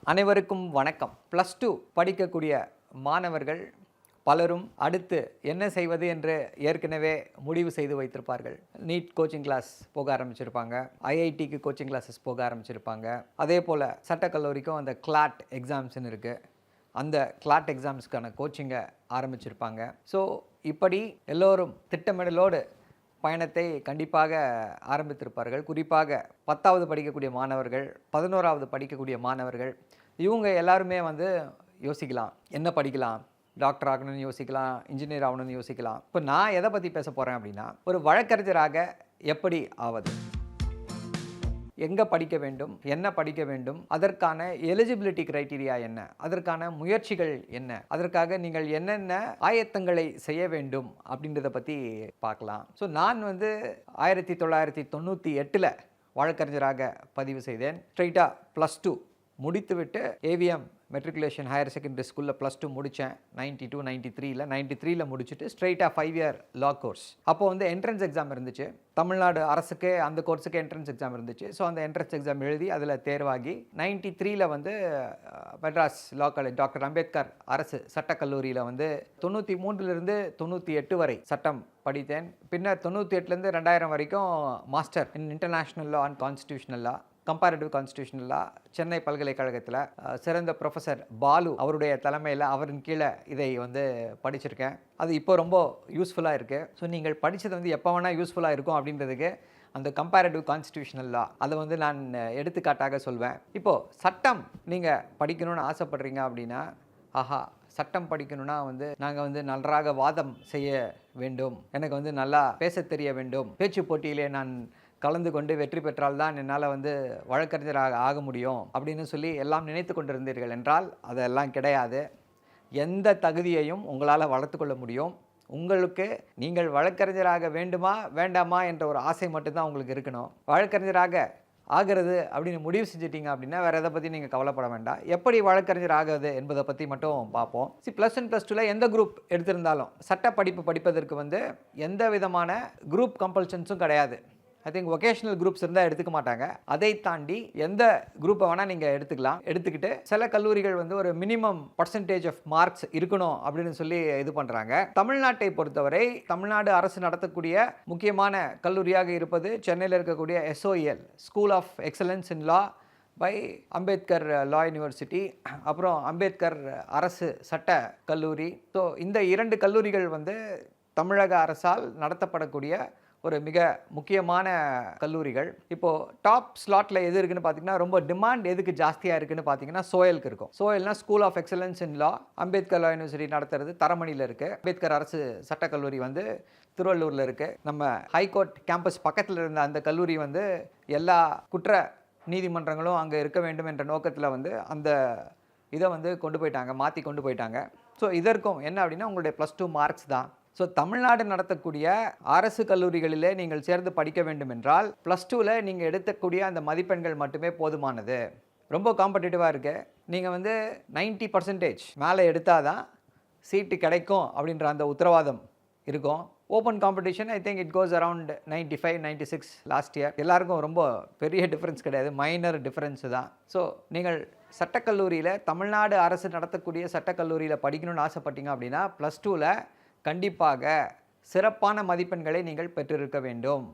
அனைவருக்கும் வணக்கம். +2 படிக்கக்கூடிய மாணவர்கள் பலரும் அடுத்து என்ன செய்வது என்று ஏற்கனவே முடிவு செய்து வைத்திருப்பார்கள். நீட் கோச்சிங் கிளாஸ் போக ஆரம்பிச்சிருப்பாங்க, ஐஐடிக்கு கோச்சிங் கிளாஸஸ் போக ஆரம்பிச்சிருப்பாங்க. அதே போல் சட்டக்கல்லூரிக்கும் அந்த கிளாட் எக்ஸாம்ஸ்னு இருக்குது, அந்த கிளாட் எக்ஸாம்ஸ்க்கான கோச்சிங்கை ஆரம்பிச்சிருப்பாங்க. ஸோ இப்படி எல்லோரும் திட்டமிடலோடு பயணத்தை கண்டிப்பாக ஆரம்பித்திருப்பார்கள். குறிப்பாக 10வது படிக்கக்கூடிய மாணவர்கள், 11வது படிக்கக்கூடிய மாணவர்கள், இவங்க எல்லாருமே யோசிக்கலாம், என்ன படிக்கலாம், டாக்டர் ஆகணும்னு யோசிக்கலாம், இன்ஜினியர் ஆகணும்னு யோசிக்கலாம். இப்போ நான் எதை பற்றி பேச போகிறேன் அப்படின்னா, ஒரு வழக்கறிஞராக எப்படி ஆவது, எங்கே படிக்க வேண்டும், என்ன படிக்க வேண்டும், அதற்கான எலிஜிபிலிட்டி கிரைட்டீரியா என்ன, அதற்கான முயற்சிகள் என்ன, அதற்காக நீங்கள் என்னென்ன ஆயத்தங்களை செய்ய வேண்டும் அப்படின்றத பற்றி பார்க்கலாம். ஸோ நான் 1998 வழக்கறிஞராக பதிவு செய்தேன். ஸ்ட்ரெயிட்டாக +2 முடித்துவிட்டு ஏவிஎம் மெட்ரிகுலேஷன் ஹையர் செகண்டரி ஸ்கூலில் +2 முடித்தேன். 93ல் முடிச்சுட்டு ஸ்ட்ரெயிட்டாக 5 இயர் லா கோர்ஸ். அப்போது என்ட்ரன்ஸ் எக்ஸாம் இருந்துச்சு. தமிழ்நாடு அரசுக்கு அந்த கோர்ஸுக்கு என்ட்ரன்ஸ் எக்ஸாம் இருந்துச்சு. ஸோ அந்த என்ட்ரன்ஸ் எக்ஸாம் எழுதி அதில் தேர்வாகி 93ல் Madras law college doctor Ambedkar அரசு சட்டக்கல்லூரியில் 93லிருந்து 98 வரை சட்டம் படித்தேன். பின்னர் 98லேருந்து 2000 வரைக்கும் master in international law and constitutional law, comparative constitutional law Chennai பல்கலைக்கழகத்தில் சிறந்த ப்ரொஃபஸர் பாலு அவருடைய தலைமையில், அவரின் கீழே இதை படிச்சிருக்கேன். அது இப்போ ரொம்ப யூஸ்ஃபுல்லாக இருக்குது. ஸோ நீங்கள் படித்தது எப்போ வேணால் யூஸ்ஃபுல்லாக இருக்கும் அப்படின்றதுக்கு அந்த கம்பேரிட்டிவ் கான்ஸ்டியூஷனல் லா அதை நான் எடுத்துக்காட்டாக சொல்வேன். இப்போது சட்டம் நீங்கள் படிக்கணும்னு ஆசைப்படுறீங்க அப்படின்னா, சட்டம் படிக்கணும்னா நாங்கள் நன்றாக வாதம் செய்ய வேண்டும், எனக்கு நல்லா பேச தெரிய வேண்டும், பேச்சு போட்டியிலே நான் கலந்து கொண்டு வெற்றி பெற்றால் தான் என்னால் வழக்கறிஞராக ஆக முடியும் அப்படின்னு சொல்லி எல்லாம் நினைத்து கொண்டிருந்தீர்கள் என்றால் அதெல்லாம் கிடையாது. எந்த தகுதியையும் உங்களால் வளர்த்து கொள்ள முடியும். உங்களுக்கு நீங்கள் வழக்கறிஞராக வேண்டுமா வேண்டாமா என்ற ஒரு ஆசை மட்டும்தான் உங்களுக்கு இருக்கணும். வழக்கறிஞராக ஆகிறது அப்படின்னு முடிவு செஞ்சிட்டிங்க அப்படின்னா வேறு எதை பற்றி நீங்கள் கவலைப்பட வேண்டாம். எப்படி வழக்கறிஞர் ஆகுது என்பதை பற்றி மட்டும் பார்ப்போம். +1 +2 எந்த குரூப் எடுத்திருந்தாலும் சட்ட படிப்பு படிப்பதற்கு எந்த விதமான குரூப் கம்பல்ஷன்ஸும் கிடையாது. ஐ திங்க் வொகேஷனல் குரூப்ஸ் இருந்தால் எடுத்துக்க மாட்டாங்க. அதை தாண்டி எந்த குரூப்பை வேணால் நீங்கள் எடுத்துக்கலாம். எடுத்துக்கிட்டு சில கல்லூரிகள் ஒரு மினிமம் பர்சன்டேஜ் ஆஃப் மார்க்ஸ் இருக்கணும் அப்படின்னு சொல்லி இது பண்ணுறாங்க. தமிழ்நாட்டை பொறுத்தவரை தமிழ்நாடு அரசு நடத்தக்கூடிய முக்கியமான கல்லூரியாக இருப்பது சென்னையில் இருக்கக்கூடிய SOEL, school of excellence in law by Ambedkar law university, அப்புறம் அம்பேத்கர் அரசு சட்ட கல்லூரி. ஸோ இந்த 2 கல்லூரிகள் தமிழக அரசால் நடத்தப்படக்கூடிய ஒரு மிக முக்கியமான கல்லூரிகள். இப்போது டாப் ஸ்லாட்டில் எது இருக்குன்னு பார்த்தீங்கன்னா, ரொம்ப டிமாண்ட் எதுக்கு ஜாஸ்தியாக இருக்குன்னு பார்த்தீங்கன்னா சோயலுக்கு இருக்கும். சோயல்னா school of excellence in law, Ambedkar law university நடத்துறது தரமணியில் இருக்குது. அம்பேத்கர் அரசு சட்டக்கல்லூரி திருவள்ளூரில் இருக்குது. நம்ம ஹைகோர்ட் கேம்பஸ் பக்கத்தில் இருந்த அந்த கல்லூரி எல்லா குற்ற நீதிமன்றங்களும் அங்கே இருக்க வேண்டும் என்ற நோக்கத்தில் அந்த இதை கொண்டு போயிட்டாங்க, மாற்றி கொண்டு போயிட்டாங்க. ஸோ இதற்கும் என்ன அப்படின்னா உங்களுடைய +2 மார்க்ஸ் தான். ஸோ தமிழ்நாடு நடத்தக்கூடிய அரசு கல்லூரிகளிலே நீங்கள் சேர்ந்து படிக்க வேண்டும் என்றால் +2ல் நீங்கள் எடுக்கக்கூடிய அந்த மதிப்பெண்கள் மட்டுமே போதுமானது. ரொம்ப காம்படிட்டிவாக இருக்குது. நீங்கள் 90% மேலே எடுத்தால் தான் சீட்டு கிடைக்கும் அப்படின்ற அந்த உத்தரவாதம் இருக்கும். Open competition I think it goes around 95, 96 last year. எல்லாருக்கும் ரொம்ப பெரிய டிஃப்ரென்ஸ் கிடையாது, மைனர் டிஃப்ரென்ஸு தான். ஸோ நீங்கள் சட்டக்கல்லூரியில் தமிழ்நாடு அரசு நடத்தக்கூடிய சட்டக்கல்லூரியில் படிக்கணும்னு ஆசைப்பட்டீங்க அப்படின்னா +2ல் கண்டிப்பாக சிறப்பான மதிப்பெண்களை நீங்கள் பெற்றிருக்க வேண்டும்.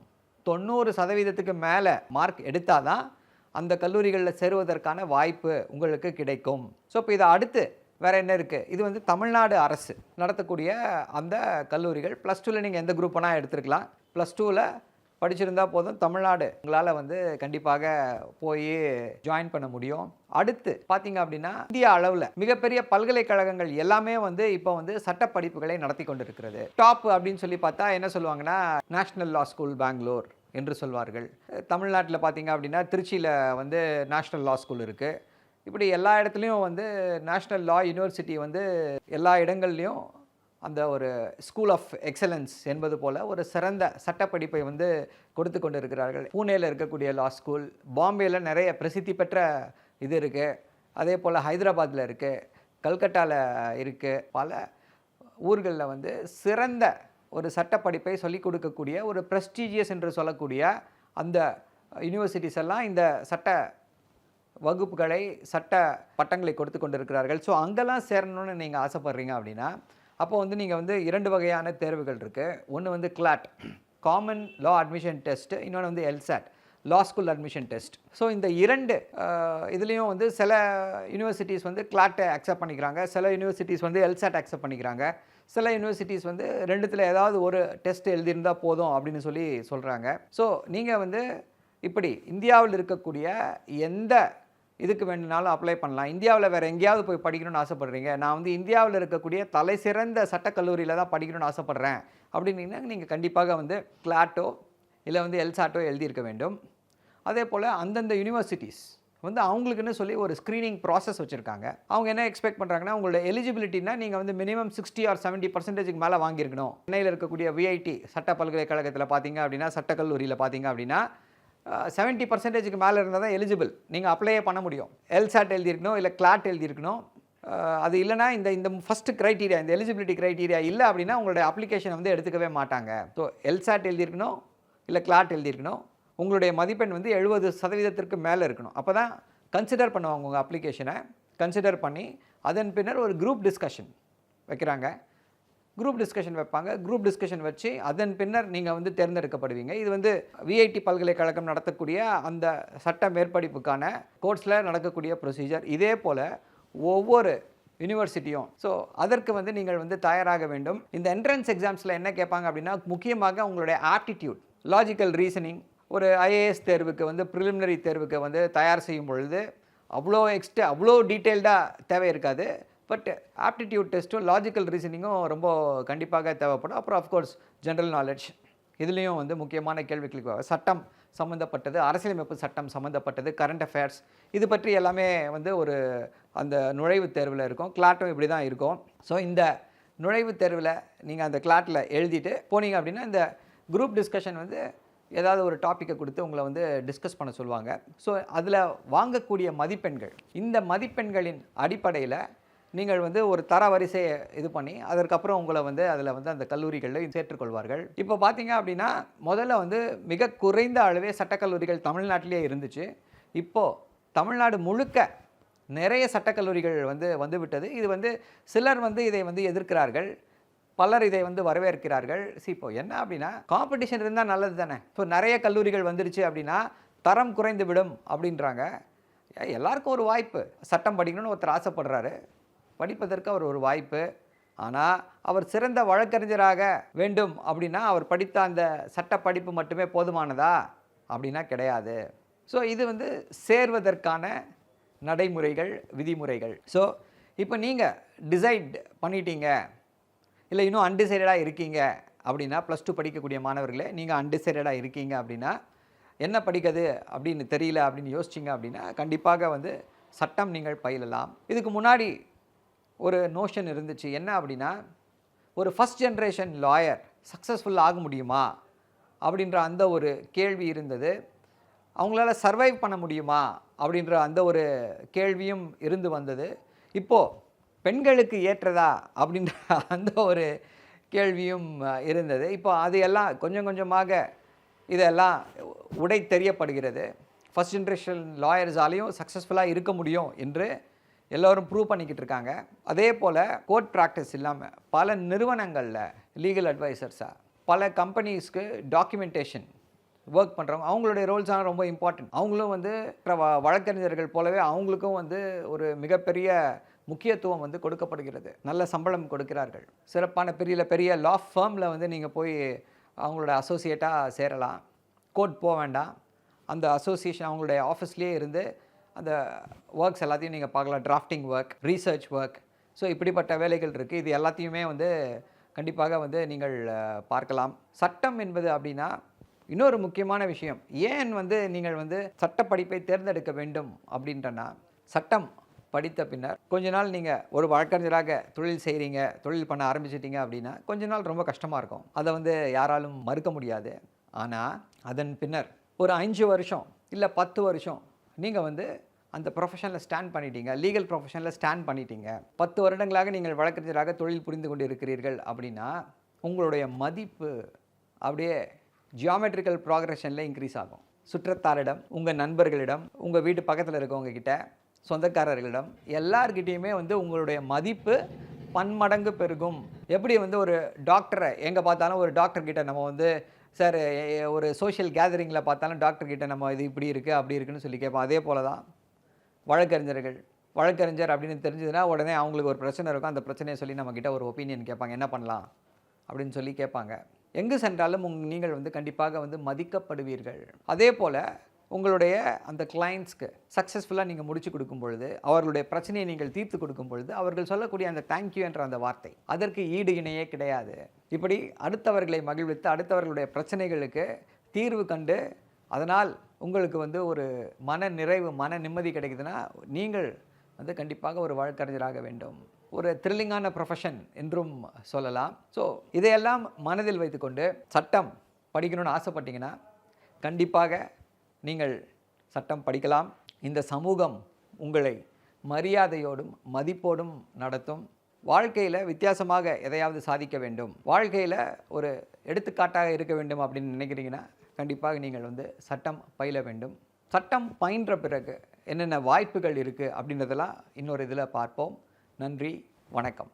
90% மேலே மார்க் எடுத்தால் தான் அந்த கல்லூரிகளில் சேருவதற்கான வாய்ப்பு உங்களுக்கு கிடைக்கும். ஸோ இப்போ இதை அடுத்து வேறு என்ன இருக்குது, இது தமிழ்நாடு அரசு நடத்தக்கூடிய அந்த கல்லூரிகள். +2ல் நீங்கள் எந்த குரூப் வேணால் எடுத்துருக்கலாம். +2ல் படிச்சிருந்தால் போதும், தமிழ்நாடு உங்களால் கண்டிப்பாக போய் ஜாயின் பண்ண முடியும். அடுத்து பார்த்தீங்க அப்படின்னா இந்தியா அளவில் மிகப்பெரிய பல்கலைக்கழகங்கள் எல்லாமே இப்போ சட்ட படிப்புகளை நடத்தி கொண்டிருக்கிறது. டாப் அப்படின்னு சொல்லி பார்த்தா என்ன சொல்லுவாங்கன்னா நேஷ்னல் லா ஸ்கூல் பெங்களூர் என்று சொல்வார்கள். தமிழ்நாட்டில் பார்த்தீங்க அப்படின்னா திருச்சியில் நேஷ்னல் லா ஸ்கூல் இருக்குது. இப்படி எல்லா இடத்துலையும் நேஷ்னல் லா யூனிவர்சிட்டி எல்லா இடங்கள்லையும் அந்த ஒரு ஸ்கூல் ஆஃப் எக்ஸலன்ஸ் என்பது போல் ஒரு சிறந்த சட்டப்படிப்பை கொடுத்து கொண்டு இருக்கிறார்கள். பூனேயில் இருக்கக்கூடிய லா ஸ்கூல், பாம்பேயில் நிறைய பிரசித்தி பெற்ற இது இருக்குது. அதே போல் ஹைதராபாத்தில் இருக்குது, கல்கட்டாவில் இருக்குது. பல ஊர்களில் சிறந்த ஒரு சட்டப்படிப்பை சொல்லிக் கொடுக்கக்கூடிய ஒரு ப்ரெஸ்டீஜியஸ் என்று சொல்லக்கூடிய அந்த யூனிவர்சிட்டிஸ் எல்லாம் இந்த சட்ட வகுப்புகளை சட்ட பட்டங்களை கொடுத்து கொண்டிருக்கிறார்கள். ஸோ அங்கெல்லாம் சேரணும்னு நீங்கள் ஆசைப்படுறீங்க அப்படின்னா, அப்போ வந்து நீங்கள் வந்து 2 வகையான தேர்வுகள் இருக்குது. ஒன்று வந்து CLAT, common law admission test, இன்னொன்று வந்து LSAT, law school admission test. So இந்த 2 இதுலேயும் வந்து சில யூனிவர்சிட்டிஸ் வந்து கிளாட்டை அக்செப்ட் பண்ணிக்கிறாங்க, சில யூனிவர்சிட்டிஸ் வந்து எல்சாட் அக்செப்ட் பண்ணிக்கிறாங்க, சில யூனிவர்சிட்டிஸ் வந்து 2த்தில் ஏதாவது ஒரு டெஸ்ட் எழுதியிருந்தால் போதும் அப்படின்னு சொல்கிறாங்க. ஸோ நீங்கள் வந்து இப்படி இந்தியாவில் இருக்கக்கூடிய எந்த இதுக்கு வேணுனாலும் அப்ளை பண்ணலாம். இந்தியாவில் வேறு எங்கேயாவது போய் படிக்கணும்னு ஆசைப்படுறீங்க, நான் வந்து இந்தியாவில் இருக்கக்கூடிய தலை சிறந்த சட்டக்கல்லூரியில் தான் படிக்கணும்னு ஆசைப்பட்றேன் அப்படின்னீங்கன்னா நீங்கள் கண்டிப்பாக வந்து கிளாட்டோ இல்லை வந்து எல்சாட்டோ எழுதியிருக்க வேண்டும். அதே போல் அந்தந்த யூனிவர்சிட்டிஸ் வந்து அவங்களுக்குன்னு சொல்லி ஒரு ஸ்க்ரீனிங் ப்ராசஸ் வச்சுருக்காங்க. அவங்க என்ன எக்ஸ்பெக்ட் பண்ணுறாங்கன்னா, உங்களோட எலிஜிபிலிட்டினா நீங்கள் வந்து மினிமம் 60 or 70% மேலே வாங்கியிருக்கணும். சென்னையில் இருக்கக்கூடிய விஐடி சட்ட பல்கலைக்கழகத்தில் பார்த்தீங்க அப்படின்னா, சட்டக்கல்லூரியில் பார்த்தீங்க அப்படின்னா 70% மேலே இருந்தால் தான் எலிஜிபிள், நீங்கள் அப்ளையே பண்ண முடியும். எல்சாட் எழுதியிருக்கணும், இல்லை கிளாட் எழுதியிருக்கணும். அது இல்லைனா இந்த ஃபஸ்ட்டு க்ரைட்டீரியா, இந்த எலிஜிபிலிட்டி க்ரைட்டீரியா இல்லை அப்படின்னா உங்களுடைய அப்ளிகேஷனை வந்து எடுத்துக்கவே மாட்டாங்க. ஸோ எல்சாட் எழுதியிருக்கணும், இல்லை கிளாட் எழுதியிருக்கணும், உங்களுடைய மதிப்பெண் வந்து 70% மேலே இருக்கணும். அப்போ தான் கன்சிடர் பண்ணுவாங்க உங்கள் அப்ளிகேஷனை. கன்சிடர் பண்ணி அதன் பின்னர் ஒரு குரூப் டிஸ்கஷன் வைக்கிறாங்க. குரூப் டிஸ்கஷன் வைப்பாங்க. குரூப் டிஸ்கஷன் வச்சு அதன் பின்னர் நீங்கள் வந்து தேர்ந்தெடுக்கப்படுவீங்க. இது வந்து விஐடி பல்கலைக்கழகம் நடத்தக்கூடிய அந்த சட்ட மேற்படிப்புக்கான கோர்ஸில் நடக்கக்கூடிய ப்ரொசீஜர். இதே போல் ஒவ்வொரு யூனிவர்சிட்டியும். ஸோ அதற்கு வந்து நீங்கள் வந்து தயாராக வேண்டும். இந்த என்ட்ரன்ஸ் எக்ஸாம்ஸில் என்ன கேட்பாங்க அப்படின்னா, முக்கியமாக உங்களுடைய ஆப்டிடியூட், லாஜிக்கல் ரீசனிங். ஒரு ஐஏஎஸ் தேர்வுக்கு வந்து ப்ரிலிமினரி தேர்வுக்கு வந்து தயார் செய்யும் பொழுது அவ்வளோ டீட்டெயில்டாக தேவை இருக்காது. பட் ஆப்டிடியூட் டெஸ்ட்டும் லாஜிக்கல் ரீசனிங்கும் ரொம்ப கண்டிப்பாக தேவைப்படும். அப்புறம் அஃப்கோர்ஸ் ஜென்ரல் நாலேஜ், இதுலேயும் வந்து முக்கியமான கேள்விகளுக்கு சட்டம் சம்மந்தப்பட்டது, அரசியலமைப்பு சட்டம் சம்மந்தப்பட்டது, கரண்ட் அஃபேர்ஸ், இது பற்றி எல்லாமே வந்து ஒரு அந்த நுழைவுத் தேர்வில் இருக்கும். கிளாட்டும் இப்படி தான் இருக்கும். ஸோ இந்த நுழைவுத் தேர்வில் நீங்கள் அந்த கிளாட்டில் எழுதிட்டு போனீங்க அப்படின்னா, இந்த குரூப் டிஸ்கஷன் வந்து ஏதாவது ஒரு டாப்பிக்கை கொடுத்து உங்களை வந்து டிஸ்கஸ் பண்ண சொல்லுவாங்க. ஸோ அதில் வாங்கக்கூடிய மதிப்பெண்கள், இந்த மதிப்பெண்களின் அடிப்படையில் நீங்கள் வந்து ஒரு தர வரிசையை இது பண்ணி அதற்கப்புறம் உங்களை வந்து அதில் வந்து அந்த கல்லூரிகளில் சேர்த்துக்கொள்வார்கள். இப்போ பார்த்தீங்க அப்படின்னா, முதல்ல வந்து மிக குறைந்த அளவே சட்டக்கல்லூரிகள் தமிழ்நாட்டிலே இருந்துச்சு. இப்போது தமிழ்நாடு முழுக்க நிறைய சட்டக்கல்லூரிகள் வந்து விட்டது. இது வந்து சிலர் வந்து இதை வந்து எதிர்க்கிறார்கள், பலர் இதை வந்து வரவேற்கிறார்கள். இப்போ என்ன அப்படின்னா, காம்படிஷன் இருந்தால் நல்லது தானே. இப்போ நிறைய கல்லூரிகள் வந்துருச்சு அப்படின்னா தரம் குறைந்து விடும் அப்படின்றாங்க. எல்லாருக்கும் ஒரு வாய்ப்பு, சட்டம் படிக்கணும்னு ஒருத்தர் ஆசைப்படுறாரு, படிப்பதற்கு அவர் ஒரு வாய்ப்பு. ஆனால் அவர் சிறந்த வழக்கறிஞராக வேண்டும் அப்படின்னா அவர் படித்த அந்த சட்ட படிப்பு மட்டுமே போதுமானதா அப்படின்னா கிடையாது. ஸோ இது வந்து சேர்வதற்கான நடைமுறைகள், விதிமுறைகள். ஸோ இப்போ நீங்கள் டிசைட் பண்ணிட்டீங்க, இல்லை இன்னும் அன்டிசைடடாக இருக்கீங்க அப்படின்னா, +2 படிக்கக்கூடிய மாணவர்களே, நீங்கள் அன்டிசைடடாக இருக்கீங்க அப்படின்னா, என்ன படிக்கிறது அப்படின்னு தெரியல அப்படின்னு யோசிச்சிங்க அப்படின்னா, கண்டிப்பாக வந்து சட்டம் நீங்கள் பயிலலாம். இதுக்கு முன்னாடி ஒரு நோஷன் இருந்துச்சு. என்ன அப்படின்னா, ஒரு ஃபஸ்ட் ஜென்ரேஷன் லாயர் சக்ஸஸ்ஃபுல் ஆக முடியுமா அப்படின்ற அந்த ஒரு கேள்வி இருந்தது. அவங்களால சர்வைவ் பண்ண முடியுமா அப்படின்ற அந்த ஒரு கேள்வியும் இருந்து வந்தது. இப்போது பெண்களுக்கு ஏற்றதா அப்படின்ற அந்த ஒரு கேள்வியும் இருந்தது. இப்போ அது எல்லாம் கொஞ்சம் கொஞ்சமாக இதெல்லாம் உடை தெரியப்படுகிறது. ஃபஸ்ட் ஜென்ரேஷன் லாயர்ஸாலையும் சக்ஸஸ்ஃபுல்லாக இருக்க முடியும் என்று எல்லோரும் ப்ரூவ் பண்ணிக்கிட்டு இருக்காங்க. அதே போல் கோர்ட் ப்ராக்டிஸ் இல்லாமல் பல நிறுவனங்களில் லீகல் அட்வைசர்ஸாக, பல கம்பெனிஸ்க்கு டாக்குமெண்டேஷன் ஒர்க் பண்ணுறவங்க, அவங்களுடைய ரோல்ஸான ரொம்ப இம்பார்ட்டன்ட். அவங்களும் வந்து வழக்கறிஞர்கள் போலவே அவங்களுக்கும் வந்து ஒரு மிகப்பெரிய முக்கியத்துவம் வந்து கொடுக்கப்படுகிறது. நல்ல சம்பளம் கொடுக்கிறார்கள். சிறப்பான பெரிய லா ஃபர்மில் வந்து நீங்கள் போய் அவங்களோட அசோசியேட்டாக சேரலாம். கோர்ட் போக வேண்டாம். அந்த அசோசியேஷன் அவங்களுடைய ஆஃபீஸ்லேயே இருந்து அந்த ஒர்க்ஸ் எல்லாத்தையும் நீங்கள் பார்க்கலாம். Drafting work, research work, so இப்படிப்பட்ட வேலைகள் இருக்குது. இது எல்லாத்தையுமே வந்து கண்டிப்பாக வந்து நீங்கள் பார்க்கலாம். சட்டம் என்பது அப்படின்னா இன்னொரு முக்கியமான விஷயம். ஏன் வந்து நீங்கள் வந்து சட்டப்படிப்பை தேர்ந்தெடுக்க வேண்டும் அப்படின்றனா, சட்டம் படித்த பின்னர் கொஞ்ச நாள் நீங்கள் ஒரு வழக்கறிஞராக தொழில் செய்கிறீங்க, தொழில் பண்ண ஆரம்பிச்சிட்டிங்க அப்படின்னா கொஞ்ச நாள் ரொம்ப கஷ்டமாக இருக்கும். அதை வந்து யாராலும் மறுக்க முடியாது. ஆனால் அதன் பின்னர் ஒரு 5 வருஷம் இல்லை 10 வருஷம் நீங்கள் வந்து அந்த ப்ரொஃபஷனில் ஸ்டாண்ட் பண்ணிட்டீங்க, லீகல் ப்ரொஃபஷனில் ஸ்டாண்ட் பண்ணிட்டீங்க, 10 வருடங்களாக நீங்கள் வழக்கறிஞராக தொழில் புரிந்து கொண்டு இருக்கிறீர்கள் அப்படின்னா உங்களுடைய மதிப்பு அப்படியே ஜியாமெட்ரிக்கல் ப்ராக்ரெஷனில் இன்க்ரீஸ் ஆகும். சுற்றத்தாரிடம், உங்கள் நண்பர்களிடம், உங்கள் வீட்டு பக்கத்தில் இருக்கவங்க கிட்ட, சொந்தக்காரர்களிடம் எல்லார்கிட்டேயுமே வந்து உங்களுடைய மதிப்பு பன்மடங்கு பெருகும். எப்படி வந்து ஒரு டாக்டரை எங்கே பார்த்தாலும் ஒரு டாக்டர்கிட்ட நம்ம வந்து சார் ஒரு சோஷியல் கேதரிங்கில் பார்த்தாலும் டாக்டர்கிட்ட நம்ம இது இப்படி இருக்குது அப்படி இருக்குன்னு சொல்லி கேட்போம். அதே போல தான் வழக்கறிஞர் அப்படின்னு தெரிஞ்சதுன்னா உடனே அவங்களுக்கு ஒரு பிரச்சனை இருக்கும். அந்த பிரச்சனையை சொல்லி நம்மக்கிட்ட ஒரு ஒப்பீனியன் கேட்பாங்க, என்ன பண்ணலாம் அப்படின்னு சொல்லி கேட்பாங்க. எங்கு சென்றாலும் நீங்கள் வந்து கண்டிப்பாக வந்து மதிக்கப்படுவீர்கள். அதே போல் உங்களுடைய அந்த கிளைண்ட்ஸ்க்கு சக்ஸஸ்ஃபுல்லாக நீங்கள் முடிச்சு கொடுக்கும் பொழுது, அவர்களுடைய பிரச்சனையை நீங்கள் தீர்த்து கொடுக்கும் பொழுது, அவர்கள் சொல்லக்கூடிய அந்த தேங்க்யூ என்ற அந்த வார்த்தை அதற்கு ஈடு இணையே கிடையாது. இப்படி அடுத்தவர்களை மகிழ்வித்து அடுத்தவர்களுடைய பிரச்சனைகளுக்கு தீர்வு கண்டு அதனால் உங்களுக்கு வந்து ஒரு மன நிறைவு, மன நிம்மதி கிடைக்குதுன்னா நீங்கள் வந்து கண்டிப்பாக ஒரு வழக்கறிஞராக வேண்டும். ஒரு த்ரில்லிங்கான ப்ரொஃபஷன் என்றும் சொல்லலாம். ஸோ இதையெல்லாம் மனதில் வைத்துக்கொண்டு சட்டம் படிக்கணும்னு ஆசைப்பட்டீங்கன்னா கண்டிப்பாக நீங்கள் சட்டம் படிக்கலாம். இந்த சமூகம் உங்களை மரியாதையோடும் மதிப்போடும் நடத்தும். வாழ்க்கையில் வித்தியாசமாக எதையாவது சாதிக்க வேண்டும், வாழ்க்கையில் ஒரு எடுத்துக்காட்டாக இருக்க வேண்டும் அப்படின்னு நினைக்கிறீங்கன்னா கண்டிப்பாக நீங்கள் வந்து சட்டம் பயில வேண்டும். சட்டம் பயின்ற பிறகு என்னென்ன வாய்ப்புகள் இருக்குது அப்படின்றதெல்லாம் இன்னொரு இதில் பார்ப்போம். நன்றி, வணக்கம்.